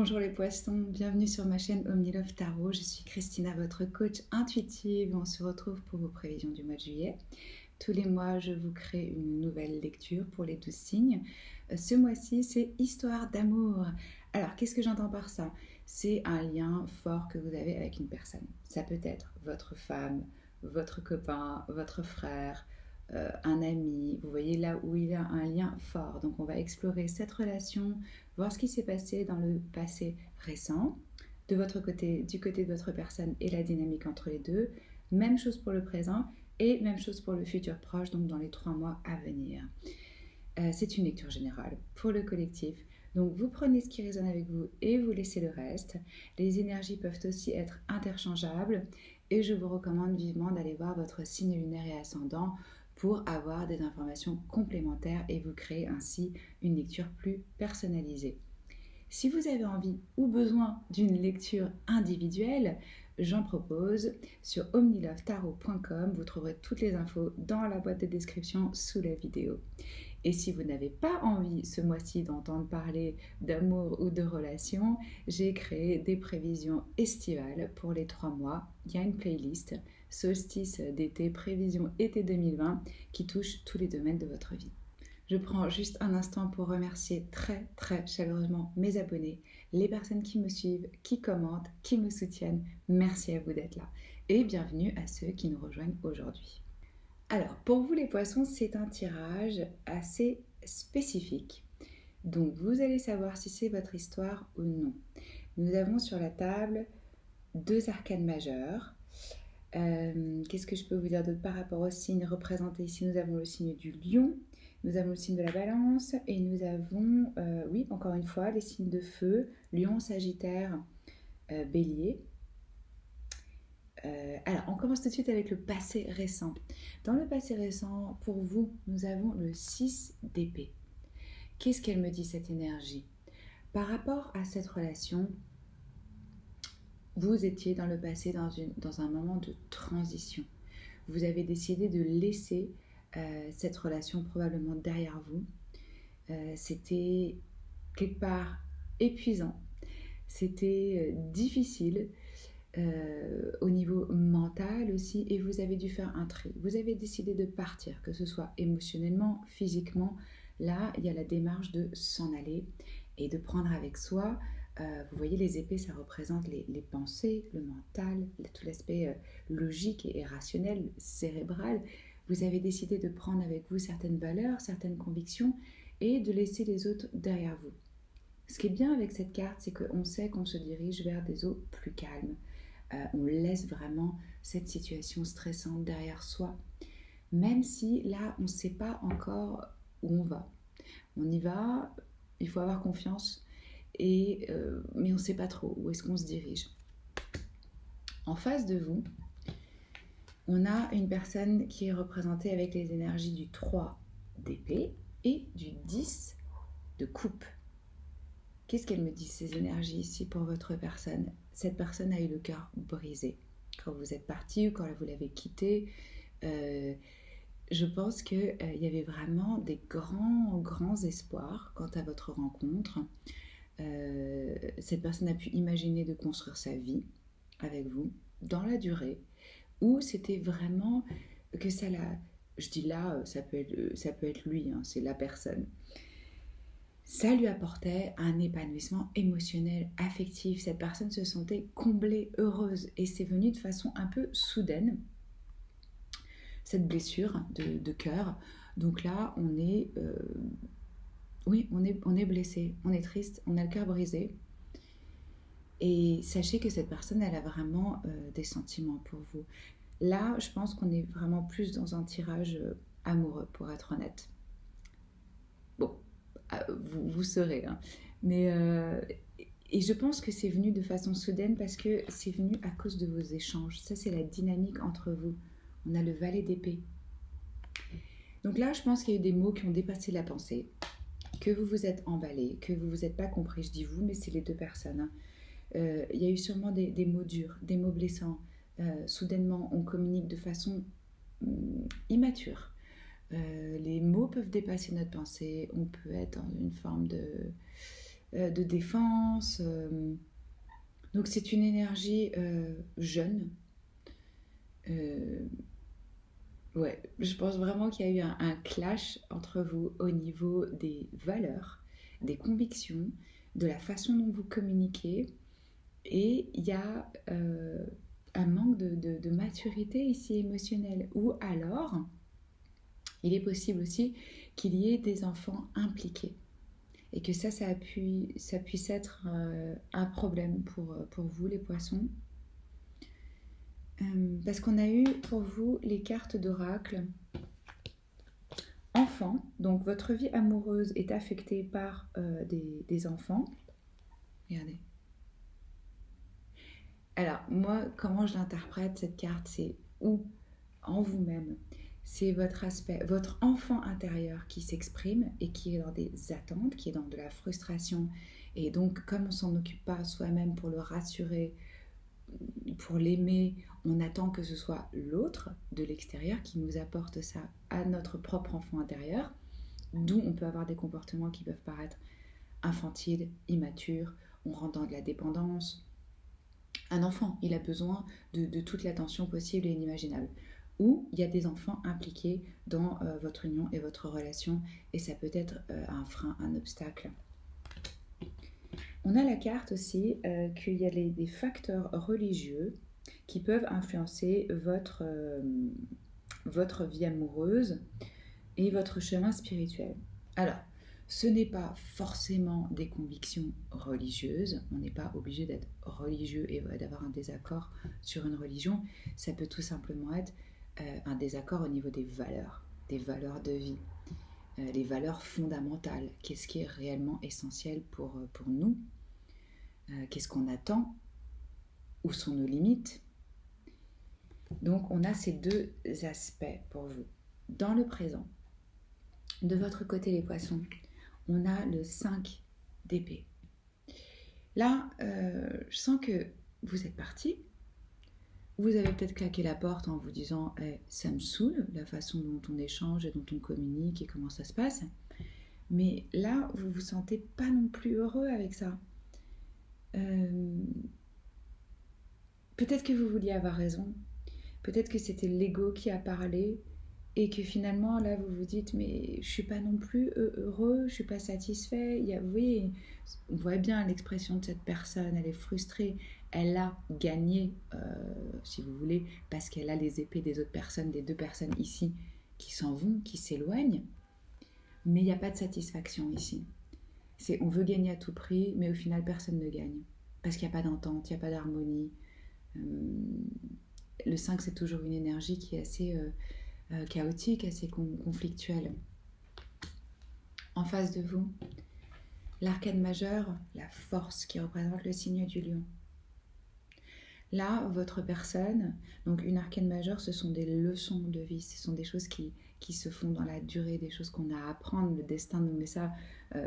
Bonjour les poissons, bienvenue sur ma chaîne OmniLove Tarot. Je suis Christina, votre coach intuitive. On se retrouve pour vos prévisions du mois de juillet. Tous les mois, je vous crée une nouvelle lecture pour les 12 signes. Ce mois-ci, c'est Histoire d'amour. Alors, qu'est-ce que j'entends par ça? C'est un lien fort que vous avez avec une personne. Ça peut être votre femme, votre copain, votre frère, un ami. Vous voyez là où il y a un lien fort. Donc, on va explorer cette relation, voir ce qui s'est passé dans le passé récent, de votre côté, du côté de votre personne et la dynamique entre les deux. Même chose pour le présent et même chose pour le futur proche, donc dans les 3 mois à venir. C'est une lecture générale pour le collectif. Donc vous prenez ce qui résonne avec vous et vous laissez le reste. Les énergies peuvent aussi être interchangeables et je vous recommande vivement d'aller voir votre signe lunaire et ascendant pour avoir des informations complémentaires et vous créer ainsi une lecture plus personnalisée. Si vous avez envie ou besoin d'une lecture individuelle, j'en propose sur omnilovetarot.com. Vous trouverez toutes les infos dans la boîte de description sous la vidéo. Et si vous n'avez pas envie ce mois-ci d'entendre parler d'amour ou de relations, j'ai créé des prévisions estivales pour les 3 mois. Il y a une playlist solstice d'été, prévision été 2020 qui touche tous les domaines de votre vie. Je prends juste un instant pour remercier très chaleureusement mes abonnés, les personnes qui me suivent, qui commentent, qui me soutiennent. Merci à vous d'être là et bienvenue à ceux qui nous rejoignent aujourd'hui. Alors, pour vous les poissons, c'est un tirage assez spécifique. Donc, vous allez savoir si c'est votre histoire ou non. Nous avons sur la table 2 arcanes majeures. Qu'est-ce que je peux vous dire d'autre par rapport aux signes représentés ici? Nous avons le signe du lion, nous avons le signe de la balance et nous avons, oui, encore une fois, les signes de feu, lion, sagittaire, bélier. Alors, on commence tout de suite avec le passé récent. Dans le passé récent, pour vous, nous avons le 6 d'épée. Qu'est-ce qu'elle me dit, cette énergie? Par rapport à cette relation, vous étiez dans le passé dans un moment de transition. Vous avez décidé de laisser cette relation probablement derrière vous. C'était quelque part épuisant. C'était difficile. Au niveau mental aussi, et vous avez dû faire un tri. Vous avez décidé de partir, que ce soit émotionnellement, physiquement. Là, il y a la démarche de s'en aller et de prendre avec soi. Vous voyez, les épées, ça représente les pensées, le mental, tout l'aspect logique et rationnel, cérébral. Vous avez décidé de prendre avec vous certaines valeurs, certaines convictions et de laisser les autres derrière vous. Ce qui est bien avec cette carte, c'est qu'on sait qu'on se dirige vers des eaux plus calmes. On laisse vraiment cette situation stressante derrière soi, même si là, on ne sait pas encore où on va. On y va, il faut avoir confiance, mais on ne sait pas trop où est-ce qu'on se dirige. En face de vous, on a une personne qui est représentée avec les énergies du 3 d'épée et du 10 de coupe. Qu'est-ce qu'elle me dit, ces énergies ici pour votre personne? Cette personne a eu le cœur brisé quand vous êtes parti ou quand vous l'avez quitté. Je pense qu'il y avait vraiment des grands espoirs quant à votre rencontre. Cette personne a pu imaginer de construire sa vie avec vous dans la durée, ou c'était vraiment que ça l'a... Je dis là, ça peut être lui, hein, c'est la personne. Ça lui apportait un épanouissement émotionnel, affectif. Cette personne se sentait comblée, heureuse. Et c'est venu de façon un peu soudaine, cette blessure de cœur. Donc là, on est blessé, on est triste, on a le cœur brisé. Et sachez que cette personne, elle a vraiment des sentiments pour vous. Là, je pense qu'on est vraiment plus dans un tirage amoureux, pour être honnête. Bon. Vous saurez. Hein. Mais, et je pense que c'est venu de façon soudaine parce que c'est venu à cause de vos échanges. Ça, c'est la dynamique entre vous. On a le valet d'épée. Donc là, je pense qu'il y a eu des mots qui ont dépassé la pensée, que vous vous êtes emballé, que vous vous êtes pas compris. Je dis vous, mais c'est les 2 personnes. Hein. Il y a eu sûrement des mots durs, des mots blessants. Soudainement, on communique de façon immature. Les mots peuvent dépasser notre pensée, on peut être dans une forme de défense. Donc c'est une énergie jeune. Euh, ouais, je pense vraiment qu'il y a eu un clash entre vous au niveau des valeurs, des convictions, de la façon dont vous communiquez. Et il y a un manque de maturité ici émotionnelle. Ou alors, il est possible aussi qu'il y ait des enfants impliqués. Et que ça puisse être un problème pour vous, les poissons. Parce qu'on a eu pour vous les cartes d'oracle. Enfant, donc votre vie amoureuse est affectée par des enfants. Regardez. Alors, moi, comment je l'interprète, cette carte, c'est où en vous-même, c'est votre aspect, votre enfant intérieur qui s'exprime et qui est dans des attentes, qui est dans de la frustration. Et donc, comme on s'en occupe pas soi-même pour le rassurer, pour l'aimer, on attend que ce soit l'autre de l'extérieur qui nous apporte ça à notre propre enfant intérieur, d'où on peut avoir des comportements qui peuvent paraître infantiles, immatures, on rentre dans de la dépendance. Un enfant, il a besoin de toute l'attention possible et inimaginable. Ou il y a des enfants impliqués dans votre union et votre relation, et ça peut être un frein, un obstacle. On a la carte aussi qu'il y a des facteurs religieux qui peuvent influencer votre vie amoureuse et votre chemin spirituel. Alors, ce n'est pas forcément des convictions religieuses, on n'est pas obligé d'être religieux et d'avoir un désaccord sur une religion, ça peut tout simplement être un désaccord au niveau des valeurs de vie, les valeurs fondamentales, qu'est-ce qui est réellement essentiel pour nous, qu'est-ce qu'on attend, où sont nos limites. Donc on a ces deux aspects pour vous. Dans le présent, de votre côté les poissons, on a le 5 d'épée. Là, je sens que vous êtes parti. Vous avez peut-être claqué la porte en vous disant ça me saoule, la façon dont on échange et dont on communique et comment ça se passe. Mais là, vous vous sentez pas non plus heureux avec ça. Peut-être que vous vouliez avoir raison. Peut-être que c'était l'ego qui a parlé et que finalement, là, vous vous dites, mais je suis pas non plus heureux, je suis pas satisfait. Vous voyez, on voit bien l'expression de cette personne, elle est frustrée, elle a gagné, si vous voulez, parce qu'elle a les épées des autres personnes, des deux personnes ici, qui s'en vont, qui s'éloignent, mais il n'y a pas de satisfaction ici. On veut gagner à tout prix, mais au final, personne ne gagne, parce qu'il n'y a pas d'entente, il n'y a pas d'harmonie. Le 5, c'est toujours une énergie qui est assez chaotique, assez conflictuelle. En face de vous, l'arcane majeur, la force qui représente le signe du lion. Là, votre personne, donc une arcane majeure, ce sont des leçons de vie, ce sont des choses qui se font dans la durée, des choses qu'on a à apprendre. Le destin nous met ça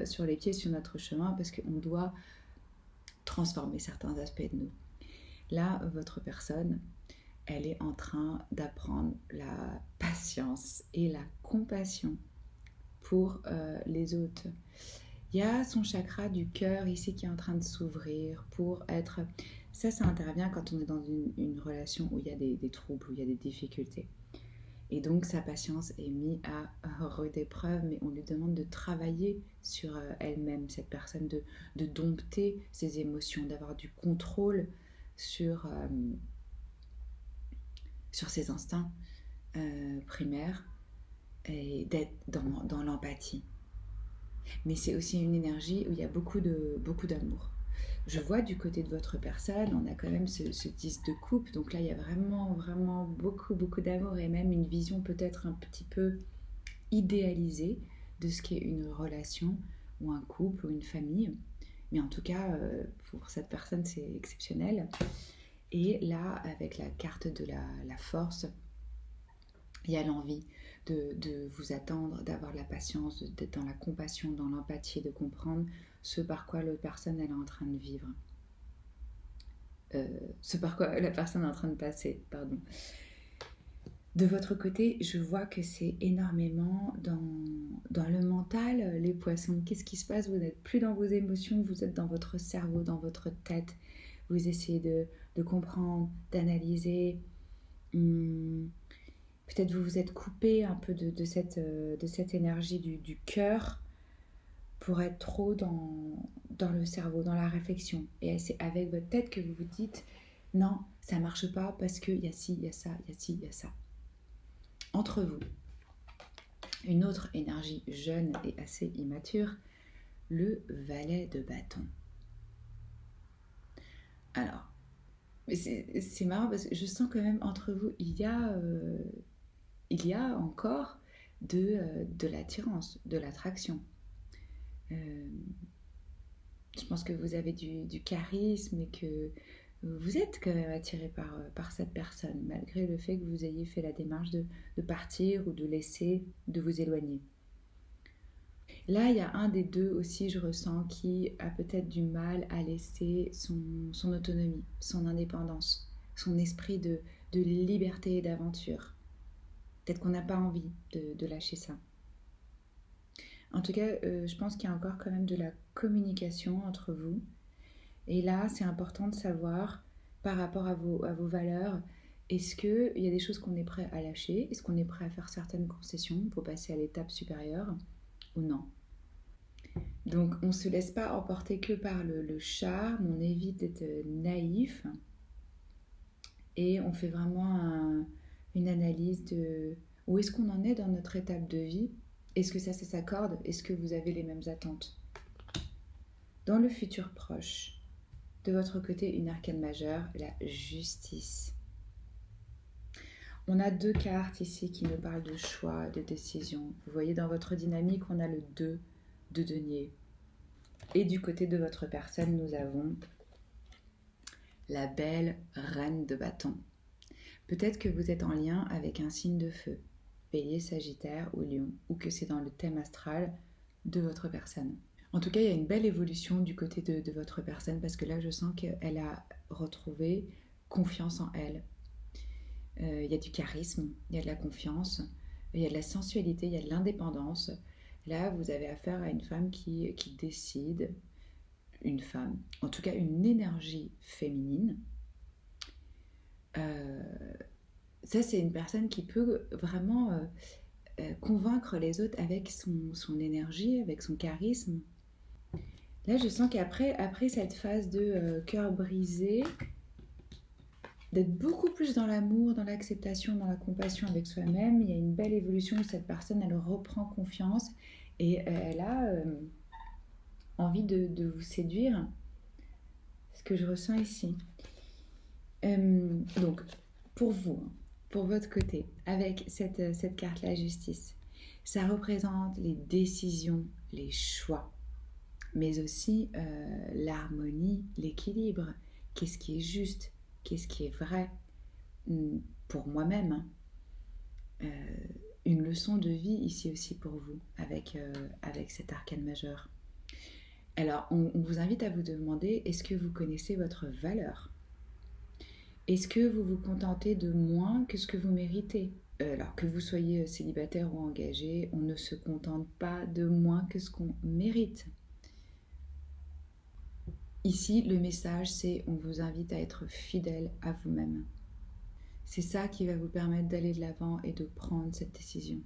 sur les pieds, sur notre chemin, parce qu'on doit transformer certains aspects de nous. Là, votre personne, elle est en train d'apprendre la patience et la compassion pour les autres. Il y a son chakra du cœur ici qui est en train de s'ouvrir pour être... Ça intervient quand on est dans une relation où il y a des troubles, où il y a des difficultés. Et donc sa patience est mise à rude épreuve, mais on lui demande de travailler sur elle-même, cette personne, de dompter ses émotions, d'avoir du contrôle sur ses instincts primaires et d'être dans l'empathie. Mais c'est aussi une énergie où il y a beaucoup d'amour. Je vois du côté de votre personne, on a quand même ce 10 de coupe, donc là il y a vraiment, vraiment beaucoup d'amour et même une vision peut-être un petit peu idéalisée de ce qu'est une relation ou un couple ou une famille. Mais en tout cas, pour cette personne, c'est exceptionnel. Et là, avec la carte de la force, il y a l'envie de vous attendre, d'avoir de la patience, d'être dans la compassion, dans l'empathie, de comprendre ce par quoi l'autre personne elle est en train de vivre. Ce par quoi la personne est en train de passer, pardon. De votre côté, je vois que c'est énormément dans le mental, les poissons. Qu'est-ce qui se passe? Vous n'êtes plus dans vos émotions, vous êtes dans votre cerveau, dans votre tête. Vous essayez de comprendre, d'analyser. Hum, Peut-être vous vous êtes coupé un peu de cette énergie du cœur pour être trop dans le cerveau, dans la réflexion. Et c'est avec votre tête que vous vous dites, non, ça marche pas parce qu'il y a ci, il y a ça, il y a ci, il y a ça. Entre vous, une autre énergie jeune et assez immature, le valet de bâton. Alors, c'est marrant parce que je sens quand même entre vous, il y a encore de l'attirance, de l'attraction. Euh, je pense que vous avez du charisme et que vous êtes quand même attiré par cette personne, malgré le fait que vous ayez fait la démarche de partir ou de laisser, de vous éloigner. Là, il y a un des deux aussi, je ressens, qui a peut-être du mal à laisser son autonomie, son indépendance, son esprit de liberté et d'aventure. Peut-être qu'on n'a pas envie de lâcher ça. En tout cas, je pense qu'il y a encore quand même de la communication entre vous. Et là, c'est important de savoir, par rapport à vos valeurs, est-ce qu'il y a des choses qu'on est prêt à lâcher? Est-ce qu'on est prêt à faire certaines concessions pour passer à l'étape supérieure ou non? Donc, on ne se laisse pas emporter que par le charme, on évite d'être naïf et on fait vraiment une analyse de où est-ce qu'on en est dans notre étape de vie. Est-ce que ça s'accorde? Est-ce que vous avez les mêmes attentes? Dans le futur proche, de votre côté, une arcane majeure, la justice. On a deux cartes ici qui nous parlent de choix, de décision. Vous voyez, dans votre dynamique, on a le 2 de denier. Et du côté de votre personne, nous avons la belle reine de bâton. Peut-être que vous êtes en lien avec un signe de feu, Bélier, Sagittaire ou Lion, ou que c'est dans le thème astral de votre personne. En tout cas, il y a une belle évolution du côté de votre personne parce que là, je sens qu'elle a retrouvé confiance en elle. Il y a du charisme, il y a de la confiance, il y a de la sensualité, il y a de l'indépendance. Là, vous avez affaire à une femme qui décide, une femme, en tout cas une énergie féminine. Ça, c'est une personne qui peut vraiment convaincre les autres avec son énergie, avec son charisme. Là, je sens après cette phase de cœur brisé, d'être beaucoup plus dans l'amour, dans l'acceptation, dans la compassion avec soi-même. Il y a une belle évolution où cette personne, elle reprend confiance et elle a envie de vous séduire. Ce que je ressens ici. Donc, pour vous, pour votre côté, avec cette carte, la justice, ça représente les décisions, les choix, mais aussi l'harmonie, l'équilibre. Qu'est-ce qui est juste? Qu'est-ce qui est vrai? Pour moi-même, une leçon de vie ici aussi pour vous, avec cet arcane majeur. Alors, on vous invite à vous demander, est-ce que vous connaissez votre valeur? Est-ce que vous vous contentez de moins que ce que vous méritez? Alors que vous soyez célibataire ou engagé, on ne se contente pas de moins que ce qu'on mérite. Ici, le message, c'est on vous invite à être fidèle à vous-même. C'est ça qui va vous permettre d'aller de l'avant et de prendre cette décision.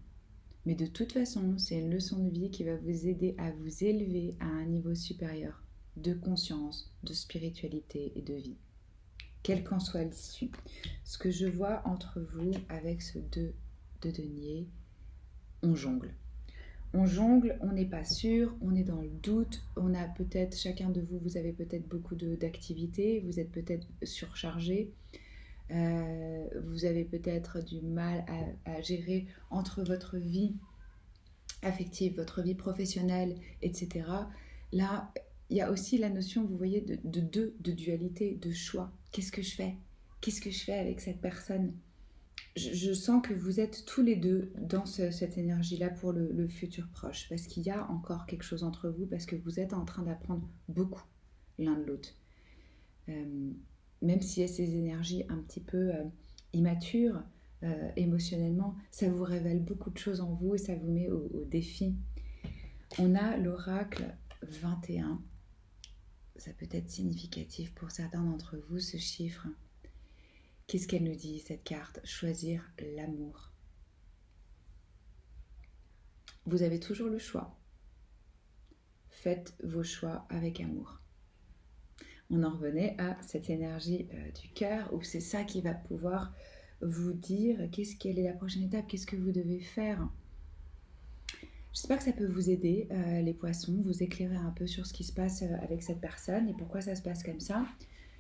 Mais de toute façon, c'est une leçon de vie qui va vous aider à vous élever à un niveau supérieur de conscience, de spiritualité et de vie. Quelle qu'en soit l'issue. Ce que je vois entre vous avec ce 2 de denier, on jongle. On jongle, on n'est pas sûr, on est dans le doute, on a peut-être, chacun de vous, vous avez peut-être beaucoup d'activités, vous êtes peut-être surchargé, vous avez peut-être du mal à gérer entre votre vie affective, votre vie professionnelle, etc. Là, il y a aussi la notion, vous voyez, de dualité, de choix. Qu'est-ce que je fais? Qu'est-ce que je fais avec cette personne? Je sens que vous êtes tous les deux dans cette énergie-là pour le futur proche, parce qu'il y a encore quelque chose entre vous, parce que vous êtes en train d'apprendre beaucoup l'un de l'autre. Même s'il y a ces énergies un petit peu immatures, émotionnellement. Ça vous révèle beaucoup de choses en vous et ça vous met au défi. On a l'oracle 21. Ça peut être significatif pour certains d'entre vous, ce chiffre. Qu'est-ce qu'elle nous dit, cette carte? Choisir l'amour. Vous avez toujours le choix. Faites vos choix avec amour. On en revenait à cette énergie du cœur, où c'est ça qui va pouvoir vous dire quelle est la prochaine étape, qu'est-ce que vous devez faire. J'espère que ça peut vous aider, les poissons, vous éclairer un peu sur ce qui se passe avec cette personne et pourquoi ça se passe comme ça.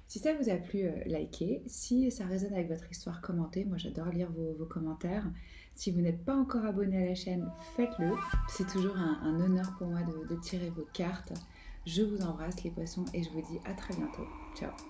Si ça vous a plu, likez. Si ça résonne avec votre histoire, commentez. Moi, j'adore lire vos commentaires. Si vous n'êtes pas encore abonné à la chaîne, faites-le. C'est toujours un honneur pour moi de tirer vos cartes. Je vous embrasse, les poissons, et je vous dis à très bientôt. Ciao!